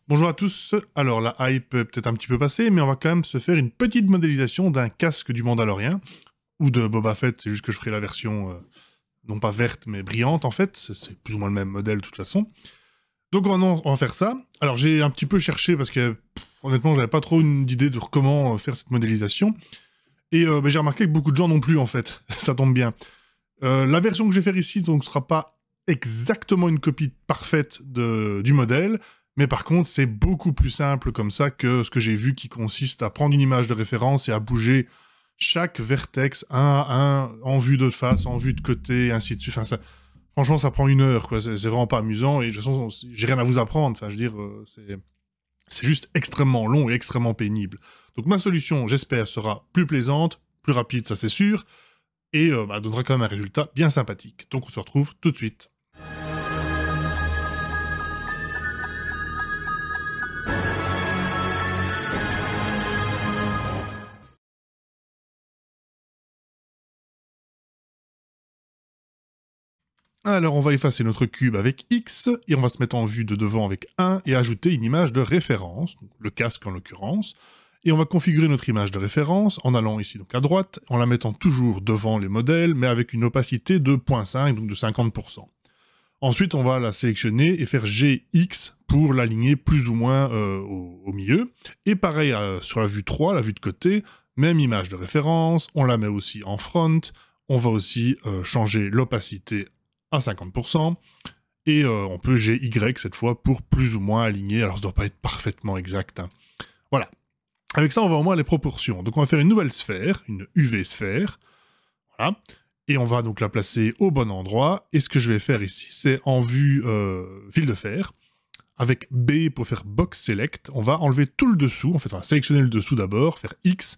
Bonjour à tous, alors la hype est peut-être un petit peu passée, mais on va quand même se faire une petite modélisation d'un casque du Mandalorien, ou de Boba Fett, c'est juste que je ferai la version, non pas verte, mais brillante en fait, c'est plus ou moins le même modèle de toute façon. Donc on va faire ça. Alors j'ai un petit peu cherché, parce que honnêtement j'avais pas trop une idée de comment faire cette modélisation, et j'ai remarqué que beaucoup de gens non plus en fait, ça tombe bien. La version que je vais faire ici donc sera pas exactement une copie parfaite du modèle, mais par contre c'est beaucoup plus simple comme ça que ce que j'ai vu qui consiste à prendre une image de référence et à bouger chaque vertex un à un en vue de face, en vue de côté, ainsi de suite. Enfin, franchement ça prend 1 heure, quoi. C'est vraiment pas amusant et de toute façon j'ai rien à vous apprendre. Enfin, je veux dire, c'est juste extrêmement long et extrêmement pénible. Donc ma solution, j'espère, sera plus plaisante, plus rapide, ça c'est sûr, et donnera quand même un résultat bien sympathique. Donc on se retrouve tout de suite. Alors on va effacer notre cube avec X, et on va se mettre en vue de devant avec 1, et ajouter une image de référence, donc le casque en l'occurrence, et on va configurer notre image de référence en allant ici donc à droite, en la mettant toujours devant les modèles, mais avec une opacité de 0.5, donc de 50%. Ensuite, on va la sélectionner et faire GX pour l'aligner plus ou moins au milieu. Et pareil sur la vue 3, la vue de côté, même image de référence, on la met aussi en front, on va aussi changer l'opacité à 50%, et on peut GY cette fois pour plus ou moins aligner, alors ça ne doit pas être parfaitement exact, hein. Voilà. Avec ça, on va au moins les proportions. Donc on va faire une nouvelle sphère, une UV sphère, voilà. Et on va donc la placer au bon endroit. Et ce que je vais faire ici, c'est en vue fil de fer. Avec B pour faire Box Select, on va enlever tout le dessous. En fait, on va sélectionner le dessous d'abord, faire X,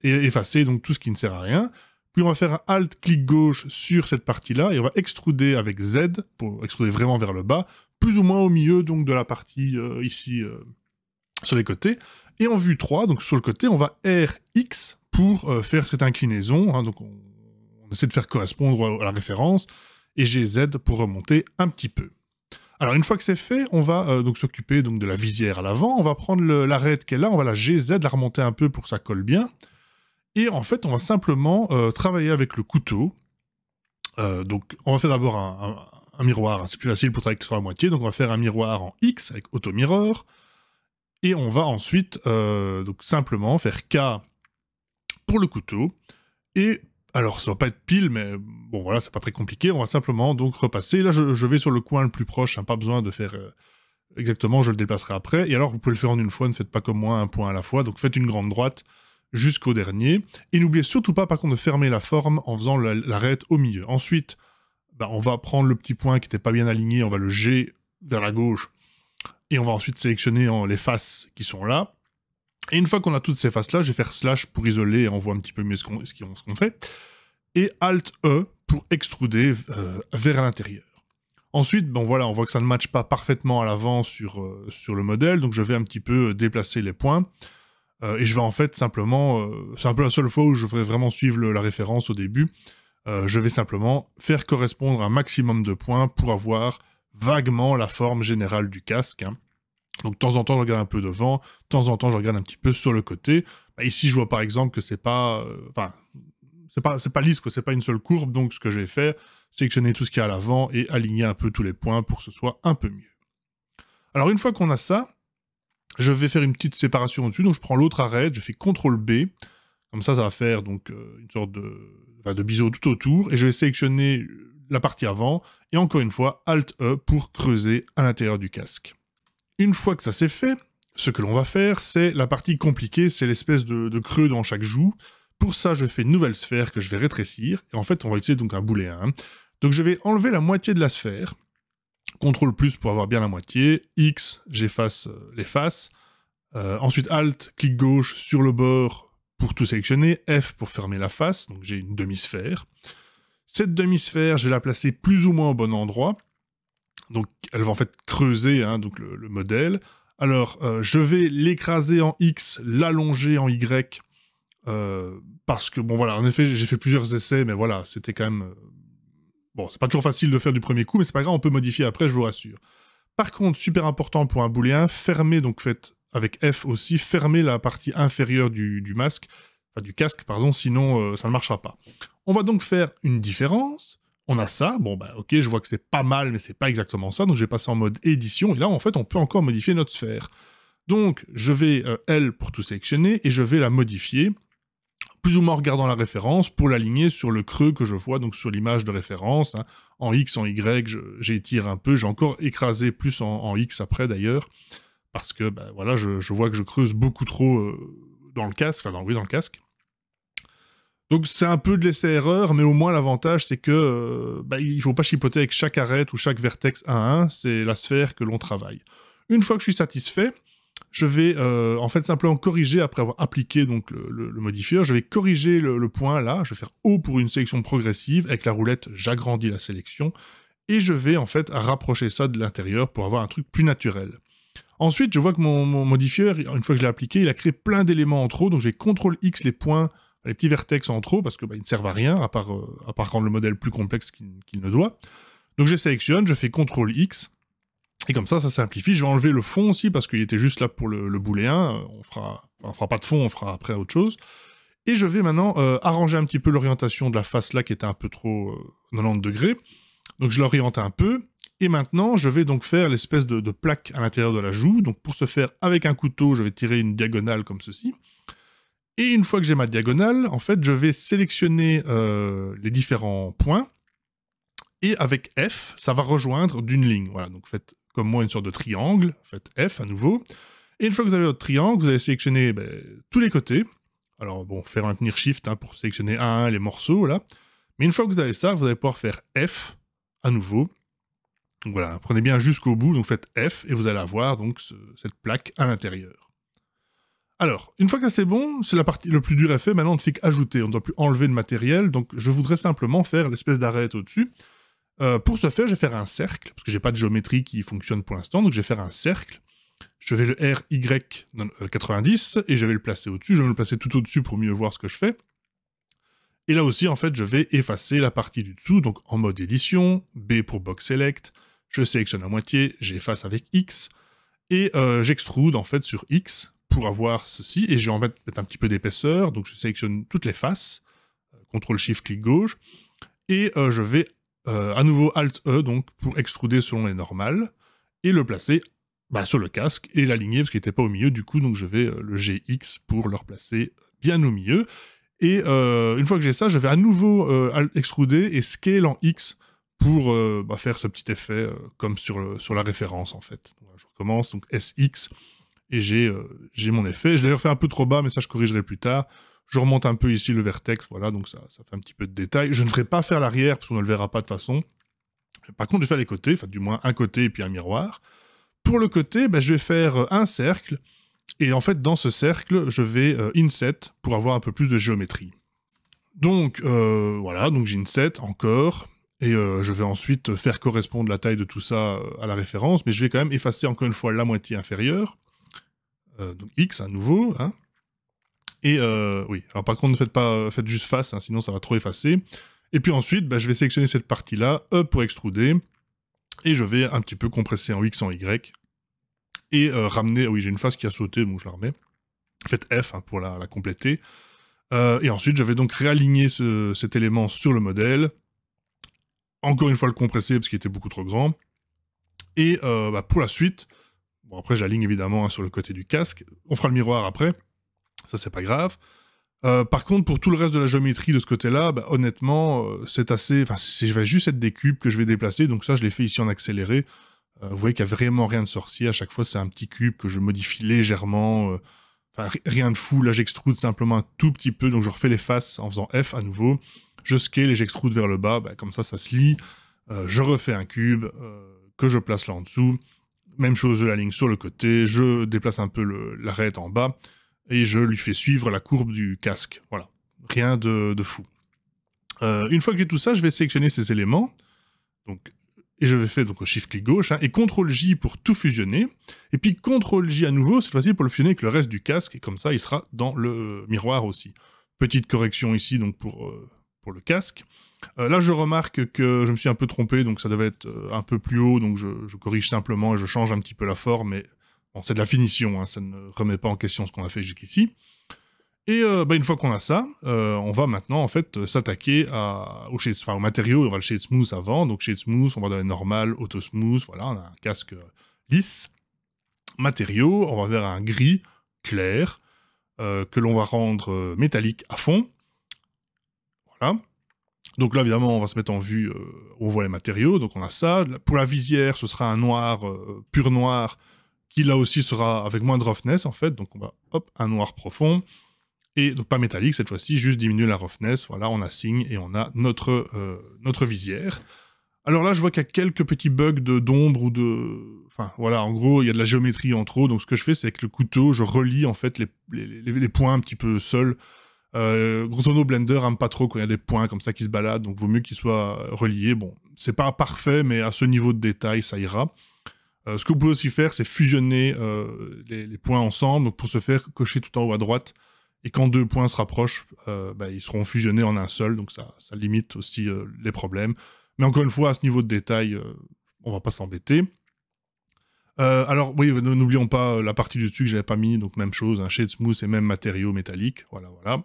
et effacer donc tout ce qui ne sert à rien. Puis on va faire un Alt, clic gauche sur cette partie-là, et on va extruder avec Z, pour extruder vraiment vers le bas, plus ou moins au milieu donc de la partie ici, sur les côtés. Et en vue 3, donc sur le côté, on va RX pour faire cette inclinaison, hein, donc on essaie de faire correspondre à la référence, et GZ pour remonter un petit peu. Alors une fois que c'est fait, on va donc s'occuper donc de la visière à l'avant, on va prendre l'arête qui est là, on va la GZ, la remonter un peu pour que ça colle bien, et en fait on va simplement travailler avec le couteau. Donc on va faire d'abord un miroir, hein, c'est plus facile pour travailler sur la moitié, donc on va faire un miroir en X avec Auto Mirror, et on va ensuite donc simplement faire K pour le couteau, et alors ça va pas être pile, mais bon voilà, c'est pas très compliqué, on va simplement donc repasser, là je vais sur le coin le plus proche, hein, pas besoin de faire exactement, je le déplacerai après, et alors vous pouvez le faire en une fois, ne faites pas comme moi un point à la fois, donc faites une grande droite jusqu'au dernier, et n'oubliez surtout pas par contre de fermer la forme en faisant l'arête au milieu. Ensuite, on va prendre le petit point qui n'était pas bien aligné, on va le G vers la gauche, et on va ensuite sélectionner les faces qui sont là. Et une fois qu'on a toutes ces faces-là, je vais faire slash pour isoler et on voit un petit peu mieux ce qu'on fait. Et Alt-E pour extruder vers l'intérieur. Ensuite, voilà, on voit que ça ne matche pas parfaitement à l'avant sur le modèle, donc je vais un petit peu déplacer les points. Et je vais en fait simplement, c'est un peu la seule fois où je devrais vraiment suivre la référence au début, je vais simplement faire correspondre un maximum de points pour avoir vaguement la forme générale du casque, hein. Donc de temps en temps, je regarde un peu devant, de temps en temps, je regarde un petit peu sur le côté. Ici, je vois par exemple que c'est pas... c'est pas lisse, quoi, c'est pas une seule courbe, donc ce que je vais faire, sélectionner tout ce qu'il y a à l'avant et aligner un peu tous les points pour que ce soit un peu mieux. Alors une fois qu'on a ça, je vais faire une petite séparation au-dessus, donc je prends l'autre arête, je fais CTRL B, comme ça va faire donc une sorte de biseau tout autour, et je vais sélectionner la partie avant, et encore une fois, Alt-E pour creuser à l'intérieur du casque. Une fois que ça c'est fait, ce que l'on va faire, c'est la partie compliquée, c'est l'espèce de creux dans chaque joue. Pour ça, je fais une nouvelle sphère que je vais rétrécir, et en fait, on va utiliser donc un booléen, hein. Donc je vais enlever la moitié de la sphère, CTRL plus pour avoir bien la moitié, X, j'efface les faces, ensuite Alt, clic gauche sur le bord pour tout sélectionner, F pour fermer la face, donc j'ai une demi-sphère. Cette demi-sphère, je vais la placer plus ou moins au bon endroit, donc elle va en fait creuser, hein, donc le modèle. Alors, je vais l'écraser en X, l'allonger en Y, parce que, bon voilà, en effet, j'ai fait plusieurs essais, mais voilà, c'était quand même... bon, c'est pas toujours facile de faire du premier coup, mais c'est pas grave, on peut modifier après, je vous rassure. Par contre, super important pour un booléen, fermez, donc faites avec F aussi, fermez la partie inférieure du masque, enfin du casque, pardon, sinon ça ne marchera pas. On va donc faire une différence. On a ça, bon bah ok, je vois que c'est pas mal, mais c'est pas exactement ça, donc je vais passer en mode édition, et là en fait on peut encore modifier notre sphère. Donc je vais L pour tout sélectionner, et je vais la modifier, plus ou moins en regardant la référence, pour l'aligner sur le creux que je vois, donc sur l'image de référence, hein. En X, en Y, j'étire un peu, j'ai encore écrasé plus en X après d'ailleurs, parce que bah, voilà, je vois que je creuse beaucoup trop dans le casque, enfin dans le casque. Donc c'est un peu de l'essai-erreur, mais au moins l'avantage c'est que bah, il ne faut pas chipoter avec chaque arête ou chaque vertex 1 à 1, c'est la sphère que l'on travaille. Une fois que je suis satisfait, je vais en fait simplement corriger, après avoir appliqué donc, le modifieur, je vais corriger le point là, je vais faire O pour une sélection progressive, avec la roulette j'agrandis la sélection, et je vais en fait rapprocher ça de l'intérieur pour avoir un truc plus naturel. Ensuite, je vois que mon modifieur, une fois que je l'ai appliqué, il a créé plein d'éléments en trop, donc je vais CTRL-X les points, les petits vertex en trop, parce que bah, ils ne servent à rien, à part rendre le modèle plus complexe qu'il ne doit. Donc je sélectionne, je fais CTRL-X, et comme ça simplifie. Je vais enlever le fond aussi, parce qu'il était juste là pour le booléen, on fera pas de fond, on fera après autre chose. Et je vais maintenant arranger un petit peu l'orientation de la face là, qui était un peu trop 90 degrés. Donc je l'oriente un peu, et maintenant je vais donc faire l'espèce de plaque à l'intérieur de la joue. Donc pour ce faire, avec un couteau, je vais tirer une diagonale comme ceci. Et une fois que j'ai ma diagonale, en fait, je vais sélectionner les différents points, et avec F, ça va rejoindre d'une ligne. Voilà, donc faites comme moi une sorte de triangle, faites F à nouveau, et une fois que vous avez votre triangle, vous allez sélectionner tous les côtés. Alors bon, faire maintenir Shift hein, pour sélectionner un à un les morceaux, là. Mais une fois que vous avez ça, vous allez pouvoir faire F à nouveau. Donc voilà, prenez bien jusqu'au bout, donc faites F, et vous allez avoir donc cette plaque à l'intérieur. Alors, une fois que c'est bon, c'est la partie le plus dur est fait, maintenant on ne fait qu'ajouter, on ne doit plus enlever le matériel, donc je voudrais simplement faire l'espèce d'arête au-dessus. Pour ce faire, je vais faire un cercle, parce que j'ai pas de géométrie qui fonctionne pour l'instant, donc je vais faire un cercle. Je vais le RY90, et je vais le placer au-dessus, je vais le placer tout au-dessus pour mieux voir ce que je fais. Et là aussi, en fait, je vais effacer la partie du dessous, donc en mode édition, B pour Box Select, je sélectionne à moitié, j'efface avec X, et j'extrude en fait sur X, pour avoir ceci, et je vais en mettre un petit peu d'épaisseur, donc je sélectionne toutes les faces, CTRL-SHIFT, clic gauche, et je vais à nouveau Alt-E, donc pour extruder selon les normales, et le placer sur le casque, et l'aligner, parce qu'il n'était pas au milieu, du coup, donc je vais le GX pour le replacer bien au milieu, et une fois que j'ai ça, je vais à nouveau extruder et scale en X, pour faire ce petit effet, comme sur la référence, en fait. Donc, je recommence, donc SX, et j'ai mon effet. Je l'ai refait un peu trop bas, mais ça je corrigerai plus tard. Je remonte un peu ici le vertex, voilà, donc ça fait un petit peu de détail. Je ne ferai pas faire l'arrière, parce qu'on ne le verra pas de toute façon. Par contre, je vais faire les côtés, enfin du moins un côté et puis un miroir. Pour le côté, je vais faire un cercle, et en fait, dans ce cercle, je vais inset pour avoir un peu plus de géométrie. Donc, voilà, donc j'ai inset encore, et je vais ensuite faire correspondre la taille de tout ça à la référence, mais je vais quand même effacer encore une fois la moitié inférieure. Donc X à nouveau, hein. Et oui, alors par contre faites juste face, hein, sinon ça va trop effacer. Et puis ensuite, je vais sélectionner cette partie-là, E pour extruder, et je vais un petit peu compresser en X, en Y, et ramener, oui j'ai une face qui a sauté, donc je la remets. Faites F hein, pour la compléter. Et ensuite, je vais donc réaligner cet élément sur le modèle, encore une fois le compresser parce qu'il était beaucoup trop grand, et pour la suite, bon après j'aligne évidemment hein, sur le côté du casque, on fera le miroir après, ça c'est pas grave. Par contre, pour tout le reste de la géométrie de ce côté-là, honnêtement, c'est assez... Enfin, je vais juste être des cubes que je vais déplacer, donc ça, je l'ai fait ici en accéléré. Vous voyez qu'il n'y a vraiment rien de sorcier. À chaque fois, c'est un petit cube que je modifie légèrement. Rien de fou. Là, j'extrude simplement un tout petit peu, donc je refais les faces en faisant F à nouveau. Je scale et j'extrude vers le bas, comme ça, ça se lie. Je refais un cube que je place là en dessous. Même chose, je l'aligne sur le côté. Je déplace un peu l'arête en bas. Et je lui fais suivre la courbe du casque. Voilà. Rien de fou. Une fois que j'ai tout ça, je vais sélectionner ces éléments. Donc, et je vais faire donc Shift-clic gauche, hein, et CTRL-J pour tout fusionner. Et puis CTRL-J à nouveau, cette fois-ci pour le fusionner avec le reste du casque. Et comme ça, il sera dans le miroir aussi. Petite correction ici donc pour le casque. Là, je remarque que je me suis un peu trompé, donc ça devait être un peu plus haut, donc je corrige simplement et je change un petit peu la forme, mais bon, c'est de la finition, hein, ça ne remet pas en question ce qu'on a fait jusqu'ici. Et une fois qu'on a ça, on va maintenant en fait s'attaquer au matériau. On va le Shade Smooth avant, donc Shade Smooth, on va dans les normal, Auto Smooth, voilà, on a un casque lisse. Matériaux, on va vers un gris clair que l'on va rendre métallique à fond. Voilà. Donc là, évidemment, on va se mettre en vue où on voit les matériaux. Donc on a ça. Pour la visière, ce sera un noir, pur noir, qui là aussi sera avec moins de roughness, en fait. Donc on va, hop, un noir profond. Et donc pas métallique cette fois-ci, juste diminuer la roughness. Voilà, on assigne et on a notre visière. Alors là, je vois qu'il y a quelques petits bugs d'ombre ou de... Enfin, voilà, en gros, il y a de la géométrie en trop. Donc ce que je fais, c'est avec le couteau, je relie en fait les points un petit peu seuls. Grosso modo, Blender aime pas trop quand il y a des points comme ça qui se baladent, donc vaut mieux qu'ils soient reliés. Bon, c'est pas parfait, mais à ce niveau de détail, ça ira. Ce que vous pouvez aussi faire, c'est fusionner les points ensemble. Donc pour ce faire, cocher tout en haut à droite. Et quand deux points se rapprochent, ils seront fusionnés en un seul. Donc ça limite aussi les problèmes. Mais encore une fois, à ce niveau de détail, on va pas s'embêter. Alors oui, n'oublions pas la partie du dessus que j'avais pas mis. Donc même chose, un Shade Smooth et même matériaux métalliques. Voilà, voilà.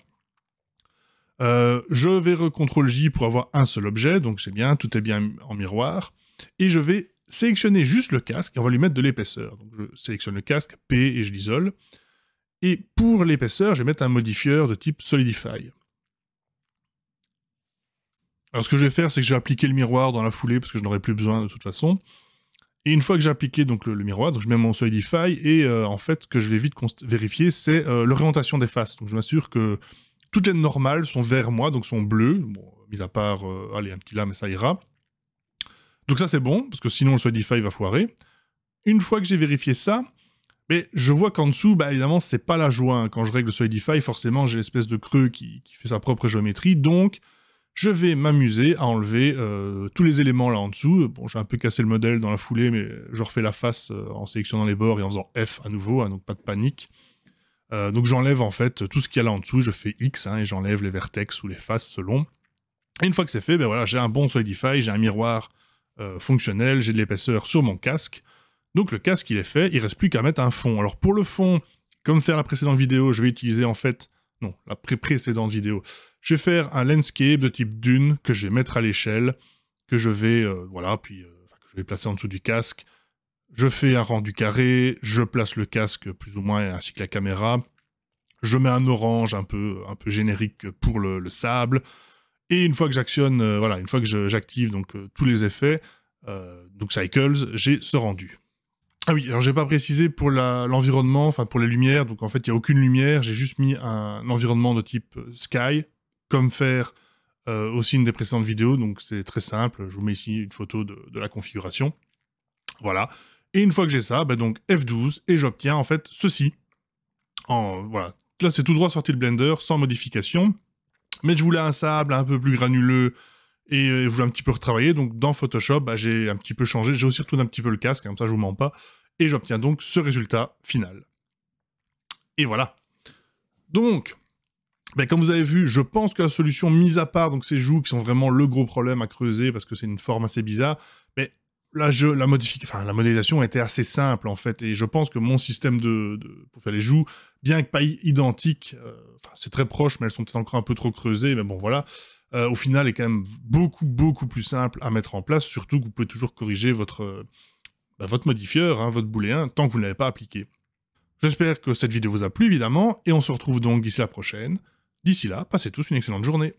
Je vais CTRL J pour avoir un seul objet. Donc c'est bien, tout est bien en miroir. Et je vais sélectionner juste le casque et on va lui mettre de l'épaisseur. Donc je sélectionne le casque, P et je l'isole. Et pour l'épaisseur, je vais mettre un modifieur de type Solidify. Alors ce que je vais faire, c'est que je vais appliquer le miroir dans la foulée parce que je n'aurai plus besoin de toute façon. Et une fois que j'ai appliqué donc, le miroir, donc je mets mon Solidify et en fait, ce que je vais vite vérifier, c'est l'orientation des faces. Donc je m'assure que toutes les normales sont vers moi, donc sont bleues. Bon, mis à part, allez, un petit là, mais ça ira. Donc ça c'est bon, parce que sinon le Solidify va foirer. Une fois que j'ai vérifié ça, mais je vois qu'en dessous, évidemment, c'est pas la joie. Hein. Quand je règle le Solidify, forcément, j'ai l'espèce de creux qui fait sa propre géométrie. Donc, je vais m'amuser à enlever tous les éléments là en dessous. Bon, j'ai un peu cassé le modèle dans la foulée, mais je refais la face en sélectionnant les bords et en faisant F à nouveau, hein, donc pas de panique. Donc j'enlève en fait tout ce qu'il y a là en dessous, je fais X, hein, et j'enlève les vertex ou les faces selon. Et une fois que c'est fait, voilà, j'ai un bon Solidify, j'ai un miroir fonctionnel, j'ai de l'épaisseur sur mon casque. Donc le casque il est fait, il reste plus qu'à mettre un fond. Alors pour le fond, comme faire la précédente vidéo, je vais utiliser en fait... Non, la précédente vidéo. Je vais faire un landscape de type dune que je vais mettre à l'échelle, que je vais, que je vais placer en dessous du casque. Je fais un rendu carré, je place le casque plus ou moins ainsi que la caméra. Je mets un orange un peu générique pour le sable. Et une fois que j'actionne, une fois que j'active donc tous les effets, donc Cycles, j'ai ce rendu. Ah oui, alors j'ai pas précisé pour l'environnement, enfin pour les lumières, donc en fait il n'y a aucune lumière, j'ai juste mis un environnement de type Sky, comme faire aussi une des précédentes vidéos, donc c'est très simple, je vous mets ici une photo de la configuration. Voilà, et une fois que j'ai ça, donc F12, et j'obtiens en fait ceci. Voilà, là c'est tout droit sorti de Blender, sans modification, mais je voulais un sable un peu plus granuleux, et je voulais un petit peu retravailler, donc dans Photoshop, j'ai un petit peu changé, j'ai aussi retourné un petit peu le casque, comme ça je vous mens pas, et j'obtiens donc ce résultat final. Et voilà. Donc, comme vous avez vu, je pense que la solution, mise à part donc ces joues qui sont vraiment le gros problème à creuser, parce que c'est une forme assez bizarre, mais là, la modélisation était assez simple, en fait, et je pense que mon système pour faire les joues, bien que pas identique, c'est très proche, mais elles sont peut-être encore un peu trop creusées, mais bon, voilà, au final, est quand même beaucoup plus simple à mettre en place, surtout que vous pouvez toujours corriger votre modifieur, hein, votre booléen, tant que vous ne l'avez pas appliqué. J'espère que cette vidéo vous a plu, évidemment, et on se retrouve donc d'ici la prochaine. D'ici là, passez tous une excellente journée.